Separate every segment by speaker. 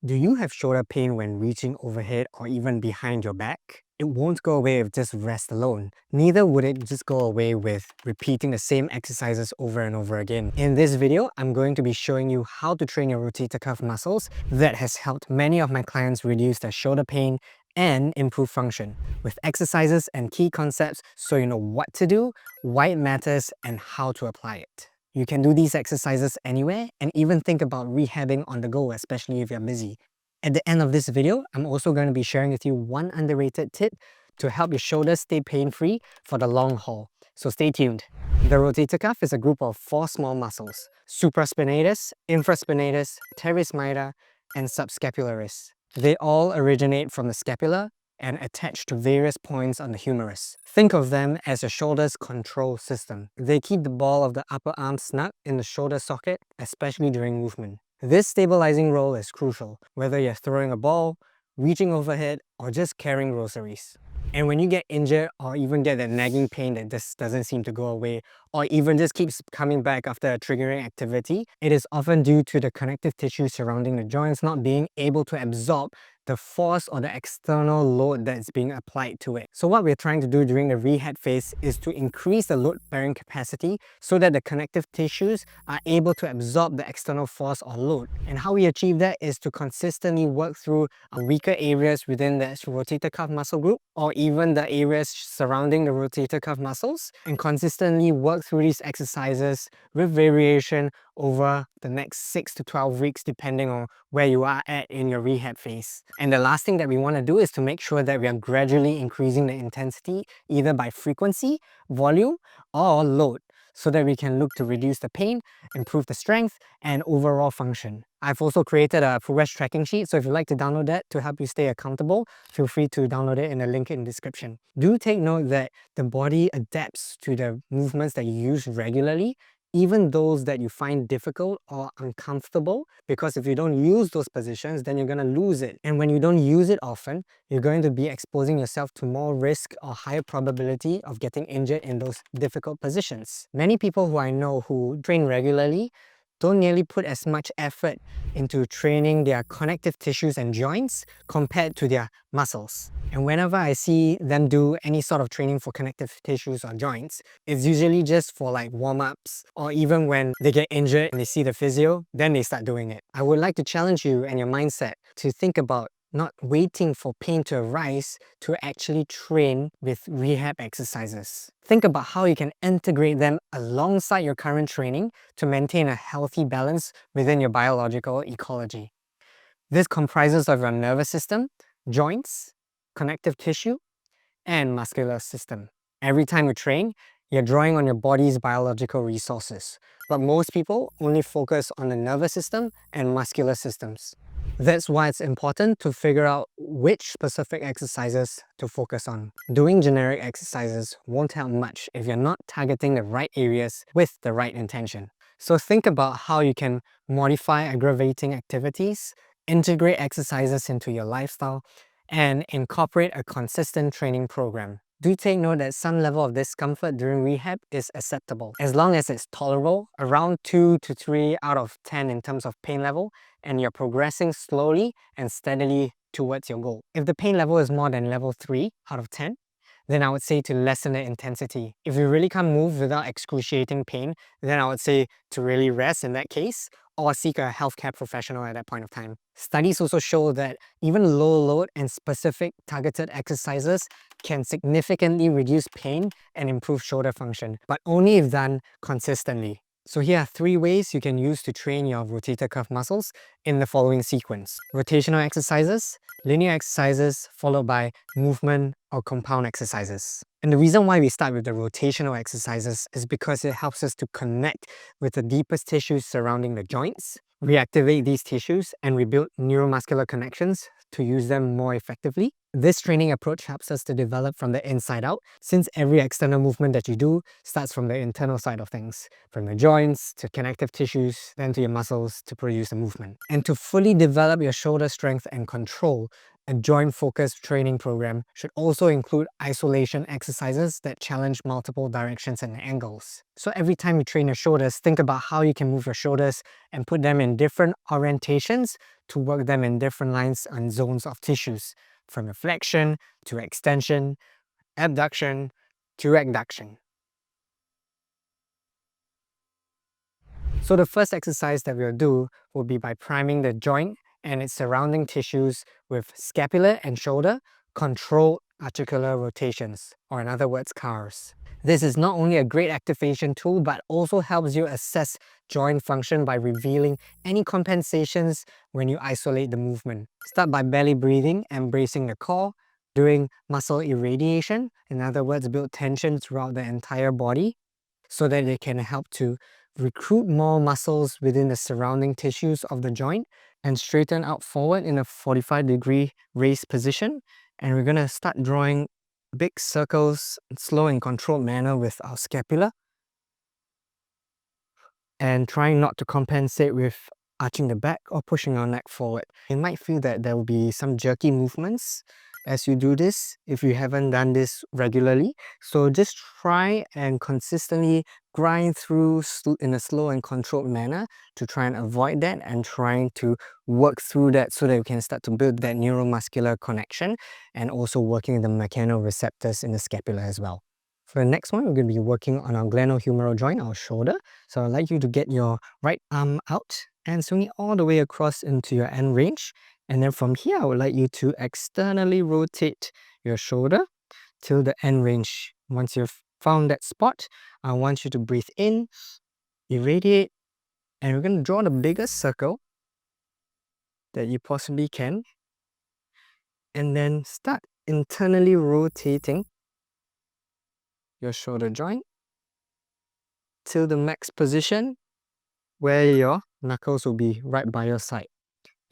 Speaker 1: Do you have shoulder pain when reaching overhead or even behind your back? It won't go away with just rest alone. Neither would it just go away with repeating the same exercises over and over again. In this video, I'm going to be showing you how to train your rotator cuff muscles that has helped many of my clients reduce their shoulder pain and improve function with exercises and key concepts so you know what to do, why it matters, and how to apply it. You can do these exercises anywhere and even think about rehabbing on the go, especially if you're busy. At the end of this video, I'm also going to be sharing with you one underrated tip to help your shoulders stay pain-free for the long haul. So stay tuned. The rotator cuff is a group of 4 small muscles: supraspinatus, infraspinatus, teres major, and subscapularis. They all originate from the scapula and attach to various points on the humerus. Think of them as your shoulder's control system. They keep the ball of the upper arm snug in the shoulder socket, especially during movement. This stabilizing role is crucial, whether you're throwing a ball, reaching overhead, or just carrying groceries. And when you get injured or even get that nagging pain that just doesn't seem to go away, or even just keeps coming back after a triggering activity, it is often due to the connective tissue surrounding the joints not being able to absorb the force or the external load that's being applied to it. So what we're trying to do during the rehab phase is to increase the load bearing capacity so that the connective tissues are able to absorb the external force or load. And how we achieve that is to consistently work through weaker areas within the rotator cuff muscle group or even the areas surrounding the rotator cuff muscles, and consistently work through these exercises with variation over the next 6 to 12 weeks depending on where you are at in your rehab phase. And the last thing that we want to do is to make sure that we are gradually increasing the intensity either by frequency, volume, or load, so that we can look to reduce the pain, improve the strength, and overall function. I've also created a progress tracking sheet, so if you'd like to download that to help you stay accountable, feel free to download it in the link in the description. Do take note that the body adapts to the movements that you use regularly, even those that you find difficult or uncomfortable, because if you don't use those positions, then you're going to lose it. And when you don't use it often, you're going to be exposing yourself to more risk or higher probability of getting injured in those difficult positions. Many people who I know who train regularly don't nearly put as much effort into training their connective tissues and joints compared to their muscles. And whenever I see them do any sort of training for connective tissues or joints, it's usually just for like warm-ups, or even when they get injured and they see the physio, then they start doing it. I would like to challenge you and your mindset to think about not waiting for pain to arise to actually train with rehab exercises. Think about how you can integrate them alongside your current training to maintain a healthy balance within your biological ecology. This comprises of your nervous system, joints, connective tissue, and muscular system. Every time you train, you're drawing on your body's biological resources, but most people only focus on the nervous system and muscular systems. That's why it's important to figure out which specific exercises to focus on. Doing generic exercises won't help much if you're not targeting the right areas with the right intention. So think about how you can modify aggravating activities, integrate exercises into your lifestyle, and incorporate a consistent training program. Do take note that some level of discomfort during rehab is acceptable, as long as it's tolerable, around 2 to 3 out of 10 in terms of pain level, and you're progressing slowly and steadily towards your goal. If the pain level is more than level 3 out of 10, then I would say to lessen the intensity. If you really can't move without excruciating pain, then I would say to really rest in that case, or seek a healthcare professional at that point of time. Studies also show that even low load and specific targeted exercises can significantly reduce pain and improve shoulder function, but only if done consistently. So here are 3 ways you can use to train your rotator cuff muscles in the following sequence: rotational exercises, linear exercises, followed by movement or compound exercises. And the reason why we start with the rotational exercises is because it helps us to connect with the deepest tissues surrounding the joints, reactivate these tissues, and rebuild neuromuscular connections to use them more effectively. This training approach helps us to develop from the inside out, since every external movement that you do starts from the internal side of things, from the joints to connective tissues, then to your muscles to produce the movement. And to fully develop your shoulder strength and control, A joint-focused training program should also include isolation exercises that challenge multiple directions and angles. So every time you train your shoulders, think about how you can move your shoulders and put them in different orientations to work them in different lines and zones of tissues, from flexion to extension, abduction to adduction. So the first exercise that we'll do will be by priming the joint and its surrounding tissues with scapular and shoulder controlled articular rotations, or in other words, CARs. This is not only a great activation tool, but also helps you assess joint function by revealing any compensations when you isolate the movement. Start by belly breathing and bracing the core, doing muscle irradiation, in other words, build tension throughout the entire body so that they can help to recruit more muscles within the surrounding tissues of the joint, and straighten out forward in a 45-degree raised position. And we're going to start drawing big circles in slow and controlled manner with our scapula, and trying not to compensate with arching the back or pushing our neck forward. You might feel that there will be some jerky movements as you do this if you haven't done this regularly. So just try and consistently grind through in a slow and controlled manner to try and avoid that, and trying to work through that so that you can start to build that neuromuscular connection, and also working the mechanoreceptors in the scapula as well. For the next one, we're going to be working on our glenohumeral joint, our shoulder. So I'd like you to get your right arm out and swing it all the way across into your end range. And then from here, I would like you to externally rotate your shoulder till the end range. Once you've found that spot, I want you to breathe in, irradiate, and we're going to draw the biggest circle that you possibly can. And then start internally rotating your shoulder joint till the max position where your knuckles will be right by your side.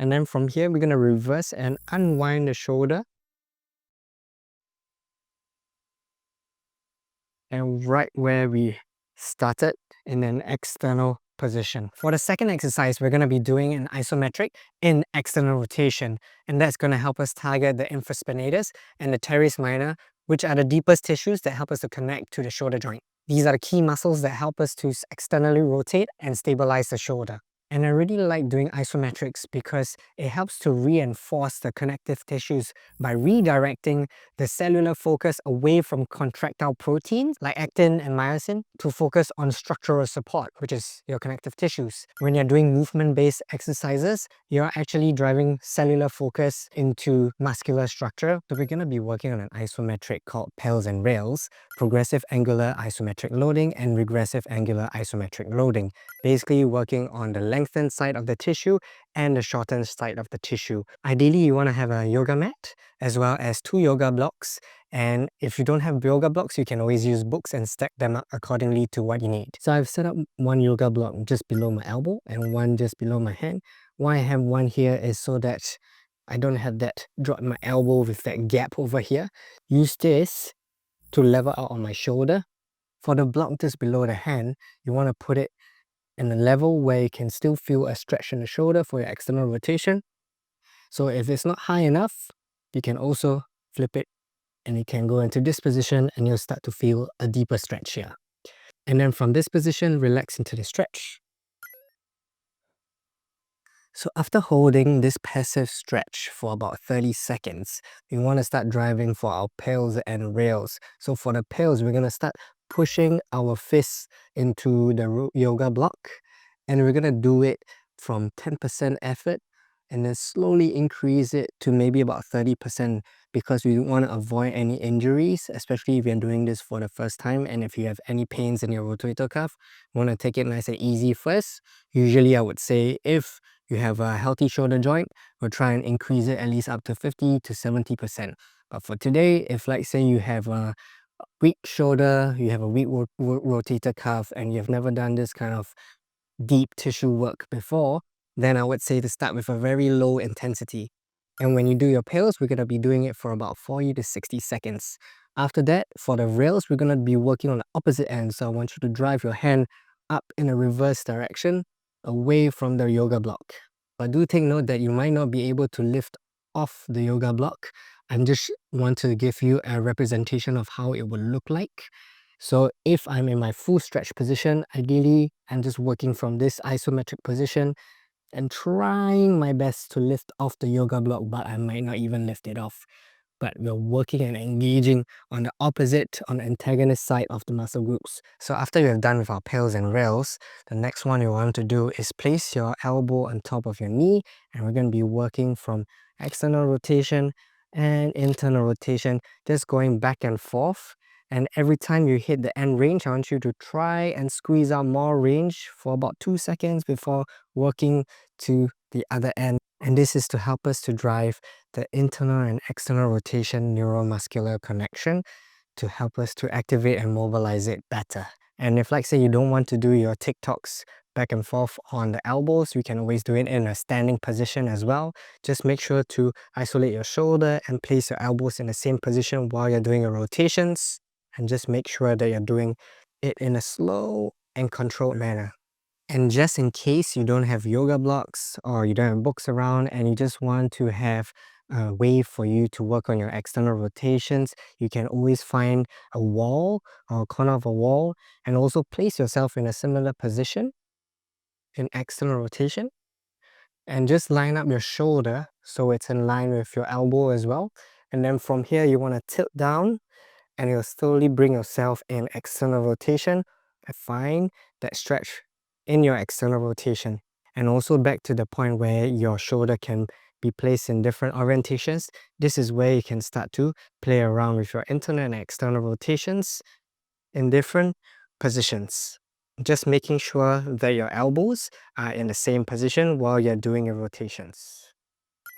Speaker 1: And then from here, we're going to reverse and unwind the shoulder, and right where we started in an external position. For the second exercise, we're going to be doing an isometric in external rotation, and that's going to help us target the infraspinatus and the teres minor, which are the deepest tissues that help us to connect to the shoulder joint. These are the key muscles that help us to externally rotate and stabilize the shoulder. And I really like doing isometrics because it helps to reinforce the connective tissues by redirecting the cellular focus away from contractile proteins like actin and myosin to focus on structural support, which is your connective tissues. When you're doing movement-based exercises, you're actually driving cellular focus into muscular structure. So we're going to be working on an isometric called PALS and rails, progressive angular isometric loading and regressive angular isometric loading. Basically working on the lengthened side of the tissue and the shortened side of the tissue. Ideally, you want to have a yoga mat as well as 2 yoga blocks. And if you don't have yoga blocks, you can always use books and stack them up accordingly to what you need. So I've set up one yoga block just below my elbow and one just below my hand. Why I have one here is so that I don't have that drop my elbow with that gap over here. Use this to level out on my shoulder. For the block just below the hand, you want to put it in a level where you can still feel a stretch in the shoulder for your external rotation. So if it's not high enough, you can also flip it and you can go into this position and you'll start to feel a deeper stretch here. And then from this position, relax into the stretch. So after holding this passive stretch for about 30 seconds, we want to start driving for our PALS and rails. So for the PALS, we're going to start pushing our fists into the yoga block, and we're going to do it from 10% effort and then slowly increase it to maybe about 30%, because we want to avoid any injuries, especially if you're doing this for the first time. And if you have any pains in your rotator cuff, you want to take it nice and easy first. Usually I would say if you have a healthy shoulder joint, we'll try and increase it at least up to 50 to 70%. But for today, if like say you have a weak shoulder, you have a weak rotator cuff, and you've never done this kind of deep tissue work before, then I would say to start with a very low intensity. And when you do your PALS, we're going to be doing it for about 40 to 60 seconds. After that, for the rails, we're going to be working on the opposite end. So I want you to drive your hand up in a reverse direction, away from the yoga block. But do take note that you might not be able to lift off the yoga block. I just want to give you a representation of how it would look like. So if I'm in my full stretch position, ideally I'm just working from this isometric position and trying my best to lift off the yoga block, but I might not even lift it off. But we're working and engaging on the opposite, on the antagonist side of the muscle groups. So after we're done with our pills and rails, the next one you want to do is place your elbow on top of your knee, and we're going to be working from external rotation and internal rotation, just going back and forth. And every time you hit the end range, I want you to try and squeeze out more range for about 2 seconds before working to the other end. And this is to help us to drive the internal and external rotation neuromuscular connection to help us to activate and mobilize it better. And if, like, say, you don't want to do your TikToks back and forth on the elbows, we can always do it in a standing position as well. Just make sure to isolate your shoulder and place your elbows in the same position while you're doing your rotations. And just make sure that you're doing it in a slow and controlled manner. And just in case you don't have yoga blocks or you don't have books around and you just want to have a way for you to work on your external rotations, you can always find a wall or a corner of a wall and also place yourself in a similar position in external rotation. And just line up your shoulder so it's in line with your elbow as well. And then from here, you want to tilt down and you'll slowly bring yourself in external rotation and find that stretch in your external rotation. And also back to the point where your shoulder can be placed in different orientations. This is where you can start to play around with your internal and external rotations in different positions. Just making sure that your elbows are in the same position while you're doing your rotations.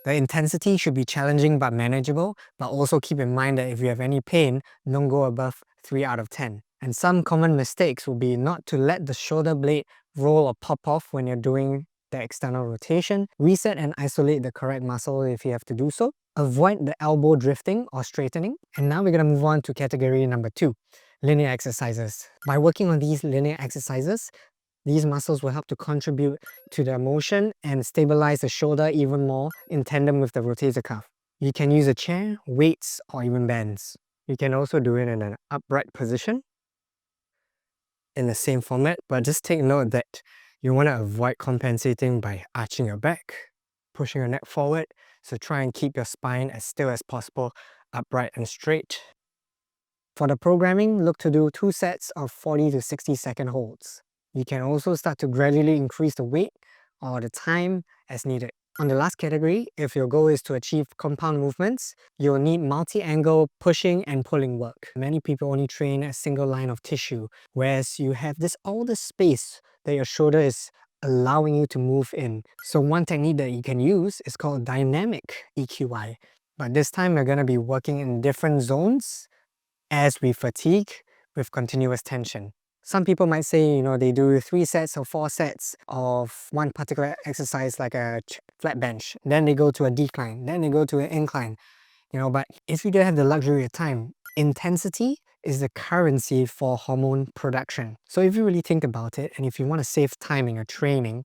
Speaker 1: The intensity should be challenging but manageable, but also keep in mind that if you have any pain, don't go above 3 out of 10. And some common mistakes will be not to let the shoulder blade roll or pop off when you're doing the external rotation. Reset and isolate the correct muscle if you have to do so. Avoid the elbow drifting or straightening. And now we're going to move on to category number 2, linear exercises. By working on these linear exercises, these muscles will help to contribute to the motion and stabilize the shoulder even more in tandem with the rotator cuff. You can use a chair, weights, or even bands. You can also do it in an upright position in the same format, but just take note that you want to avoid compensating by arching your back, pushing your neck forward, so try and keep your spine as still as possible, upright and straight. For the programming, look to do 2 sets of 40 to 60 second holds. You can also start to gradually increase the weight or the time as needed. On the last category, if your goal is to achieve compound movements, you'll need multi-angle pushing and pulling work. Many people only train a single line of tissue, whereas you have all this space that your shoulder is allowing you to move in. So one technique that you can use is called dynamic EQI. But this time we're going to be working in different zones as we fatigue with continuous tension. Some people might say, they do 3 sets or 4 sets of one particular exercise like a flat bench. Then they go to a decline. Then they go to an incline. But if you don't have the luxury of time, intensity is the currency for hormone production. So if you really think about it, and if you want to save time in your training,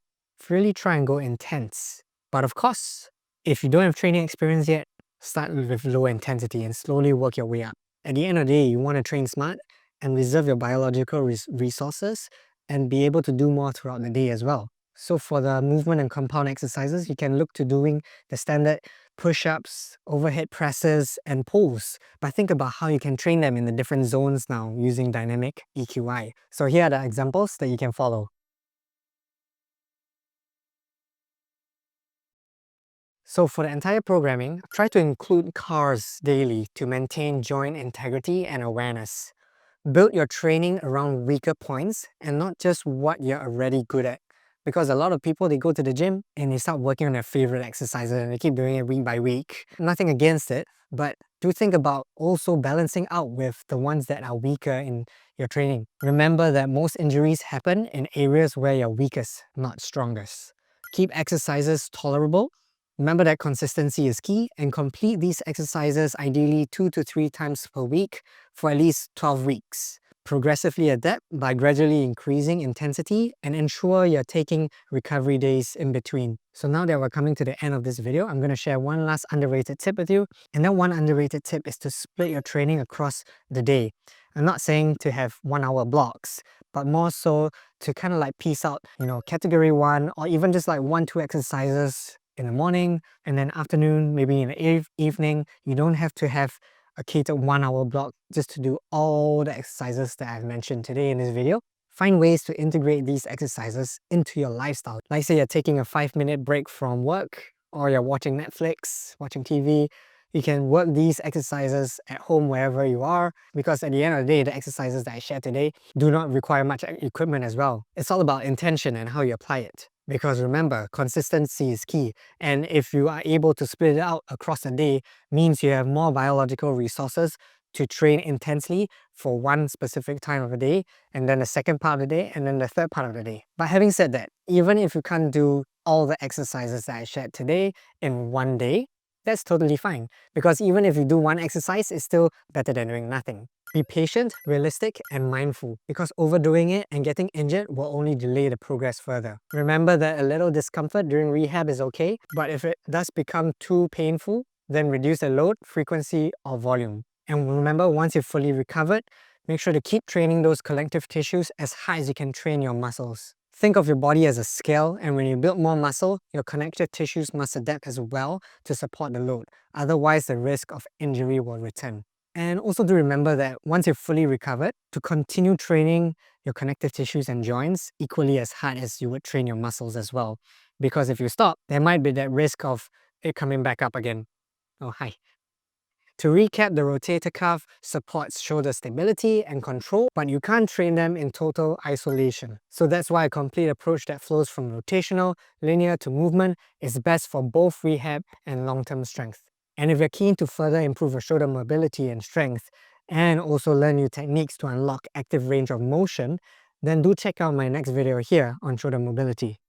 Speaker 1: really try and go intense. But of course, if you don't have training experience yet, start with low intensity and slowly work your way up. At the end of the day, you want to train smart and reserve your biological resources and be able to do more throughout the day as well. So for the movement and compound exercises, you can look to doing the standard push-ups, overhead presses, and pulls. But think about how you can train them in the different zones now using dynamic EQI. So here are the examples that you can follow. So for the entire programming, try to include CARs daily to maintain joint integrity and awareness. Build your training around weaker points and not just what you're already good at. Because a lot of people, they go to the gym and they start working on their favorite exercises and they keep doing it week by week. Nothing against it, but do think about also balancing out with the ones that are weaker in your training. Remember that most injuries happen in areas where you're weakest, not strongest. Keep exercises tolerable. Remember that consistency is key and complete these exercises ideally 2 to 3 times per week for at least 12 weeks. Progressively adapt by gradually increasing intensity and ensure you're taking recovery days in between. So now that we're coming to the end of this video, I'm going to share one last underrated tip with you. And that one underrated tip is to split your training across the day. I'm not saying to have 1 hour blocks, but more so to kind of like piece out, category 1 or even just like 1-2 exercises in the morning and then afternoon, maybe in the evening. You don't have to have a catered 1 hour block just to do all the exercises that I've mentioned today in this video. Find ways to integrate these exercises into your lifestyle. Like say you're taking a 5-minute break from work or you're watching Netflix, watching TV. You can work these exercises at home wherever you are, because at the end of the day, the exercises that I shared today do not require much equipment as well. It's all about intention and how you apply it. Because remember, consistency is key. And if you are able to split it out across the day, means you have more biological resources to train intensely for one specific time of the day, and then the second part of the day, and then the third part of the day. But having said that, even if you can't do all the exercises that I shared today in one day, that's totally fine. Because even if you do one exercise, it's still better than doing nothing. Be patient, realistic, and mindful, because overdoing it and getting injured will only delay the progress further. Remember that a little discomfort during rehab is okay, but if it does become too painful, then reduce the load, frequency, or volume. And remember, once you've fully recovered, make sure to keep training those collective tissues as high as you can train your muscles. Think of your body as a scale, and when you build more muscle, your connective tissues must adapt as well to support the load. Otherwise, the risk of injury will return. And also do remember that once you've fully recovered, to continue training your connective tissues and joints equally as hard as you would train your muscles as well. Because if you stop, there might be that risk of it coming back up again. Oh, hi. To recap, the rotator cuff supports shoulder stability and control, but you can't train them in total isolation. So that's why a complete approach that flows from rotational, linear to movement is best for both rehab and long-term strength. And if you're keen to further improve your shoulder mobility and strength, and also learn new techniques to unlock active range of motion, then do check out my next video here on shoulder mobility.